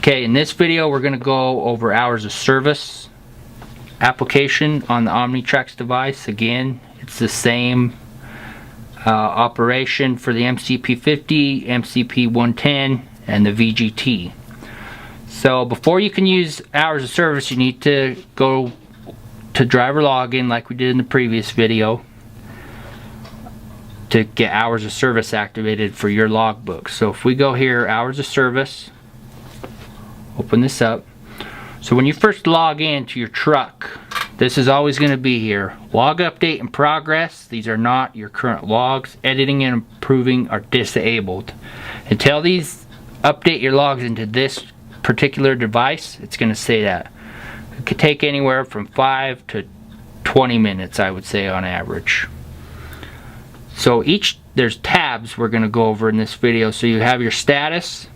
Okay, in this video we're going to go over hours of service application on the Omnitracs device. Again, it's the same operation for the MCP50, MCP110, and the VGT. So before you can use hours of service, you need to go to driver login like we did in the previous video to get hours of service activated for your logbook. So if we go here, hours of service, open this up. So when you first log in to your truck, this is always going to be here. Log update in progress. These are not your current logs. Editing and improving are disabled. Until these update your logs into this particular device, it's going to say that. It could take anywhere from 5 to 20 minutes, I would say, on average. So there's tabs we're going to go over in this video. So you have your status,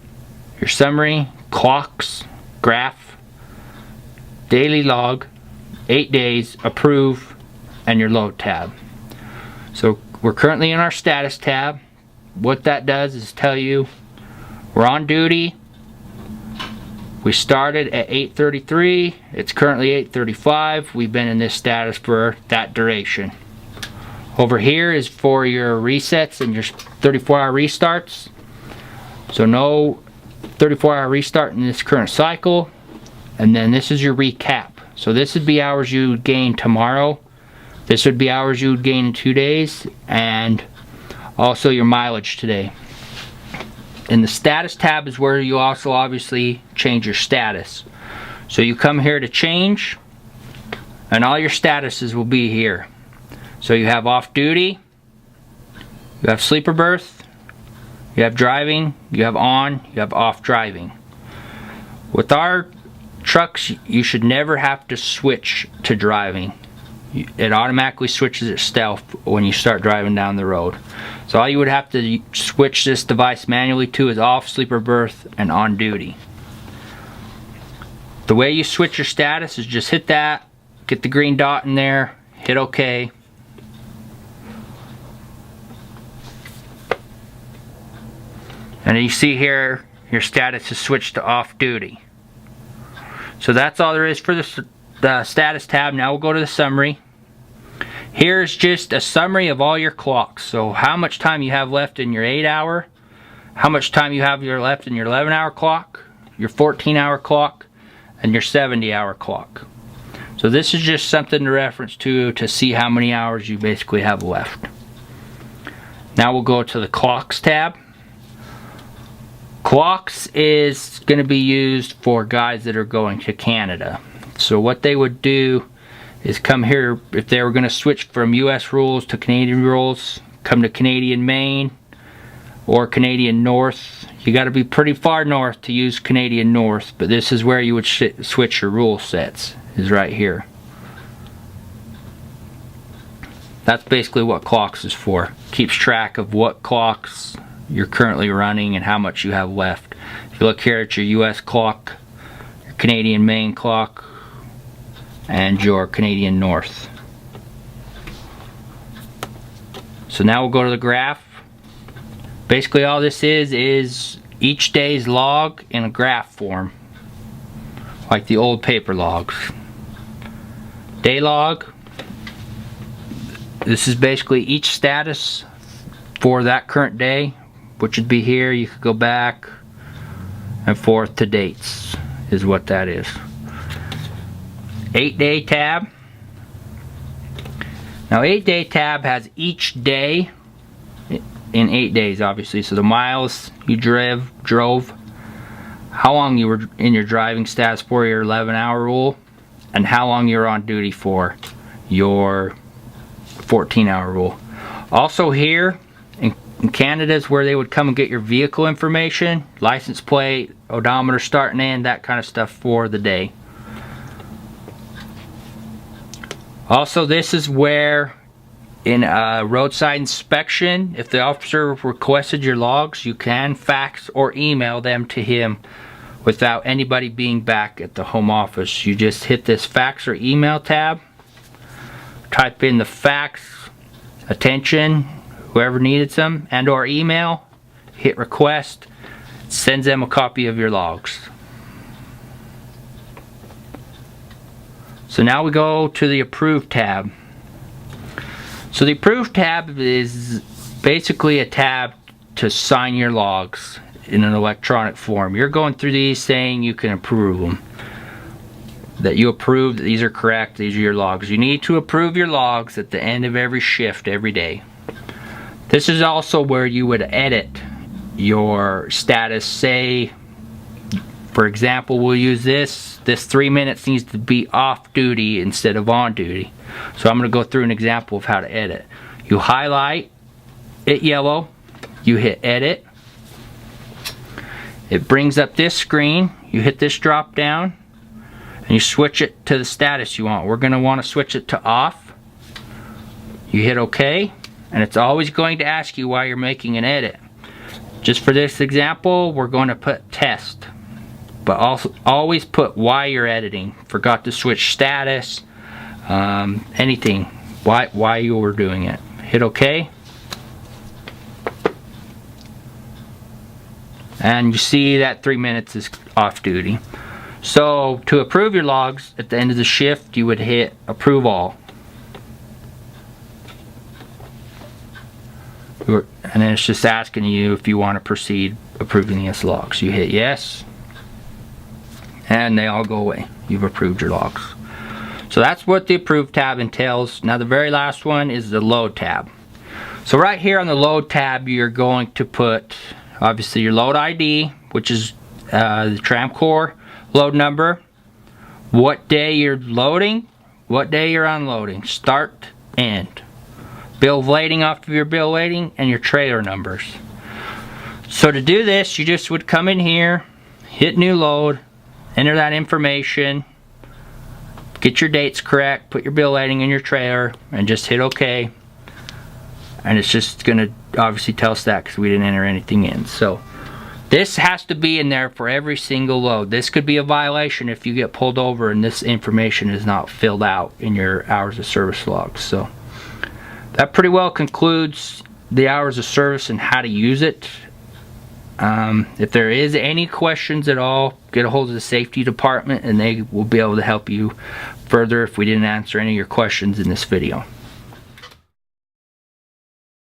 your summary, clocks, graph, daily log, 8 days, approve, and your load tab. So we're currently in our status tab. What that does is tell you we're on duty. We started at 8:33. It's currently 8:35. We've been in this status for that duration. Over here is for your resets and your 34-hour restarts. So no 34-hour restart in this current cycle. And then this is your recap. So this would be hours you would gain tomorrow. This would be hours you would gain in 2 days. And also your mileage today. In the status tab is where you also obviously change your status. So you come here to change, and all your statuses will be here. So you have off duty, you have sleeper berth, you have driving, you have on, you have off driving. With our trucks, you should never have to switch to driving. It automatically switches itself when you start driving down the road. So all you would have to switch this device manually to is off, sleeper berth, and on duty. The way you switch your status is just hit that, get the green dot in there, hit OK. And you see here your status is switched to off duty. So that's all there is for the status tab. Now we'll go to the summary. Here's just a summary of all your clocks. So how much time you have left in your 8-hour, how much time you have left in your 11-hour clock, your 14-hour clock, and your 70-hour clock. So this is just something to reference to see how many hours you basically have left. Now we'll go to the clocks tab. Clocks is going to be used for guys that are going to Canada. So what they would do is come here, if they were going to switch from US rules to Canadian rules, come to Canadian Main or Canadian North. You got to be pretty far north to use Canadian North, but this is where you would switch your rule sets, is right here. That's basically what clocks is for. Keeps track of what clocks you're currently running and how much you have left. If you look here at your US clock, your Canadian Main clock, and your Canadian North. So now we'll go to the graph. Basically all this is each day's log in a graph form, like the old paper logs. Day log. This is basically each status for that current day, which would be here. You could go back and forth to dates, is what that is. 8-day tab. Now 8-day tab has each day in 8 days, obviously. So the miles you drove, how long you were in your driving status for your 11-hour rule, and how long you were on duty for your 14-hour rule. Also here in Canada is where they would come and get your vehicle information, license plate, odometer start and end, that kind of stuff for the day. Also, this is where in a roadside inspection, if the officer requested your logs, you can fax or email them to him without anybody being back at the home office. You just hit this fax or email tab, type in the fax, attention, whoever needed some, and or email, hit request, sends them a copy of your logs. So now we go to the Approved tab. So the Approved tab is basically a tab to sign your logs in an electronic form. You're going through these saying you can approve them. That you approve that these are correct, these are your logs. You need to approve your logs at the end of every shift every day. This is also where you would edit your status. Say, for example, we'll use this 3 minutes needs to be off duty instead of on duty. So I'm going to go through an example of how to edit. You highlight it yellow, you hit edit, it brings up this screen, you hit this drop down and you switch it to the status you want. We're going to want to switch it to off. You hit OK, and it's always going to ask you why you're making an edit. Just for this example, we're going to put test, but also always put why you're editing. Forgot to switch status, anything, why you were doing it. Hit OK, and you see that 3 minutes is off duty. So to approve your logs at the end of the shift, you would hit approve all. And then it's just asking you if you want to proceed approving these logs. You hit yes, and they all go away. You've approved your logs. So that's what the Approved tab entails. Now the very last one is the Load tab. So right here on the Load tab, you're going to put obviously your load ID, which is the Tramcore load number, what day you're loading, what day you're unloading, start, end, bill of lading off of your bill of lading, and your trailer numbers. So to do this, you just would come in here, hit new load, enter that information, get your dates correct, put your bill of lading in your trailer, and just hit OK. And it's just going to obviously tell us that because we didn't enter anything in. So this has to be in there for every single load. This could be a violation if you get pulled over and this information is not filled out in your hours of service logs. So that pretty well concludes the hours of service and how to use it. If there is any questions at all, get a hold of the safety department and they will be able to help you further if we didn't answer any of your questions in this video.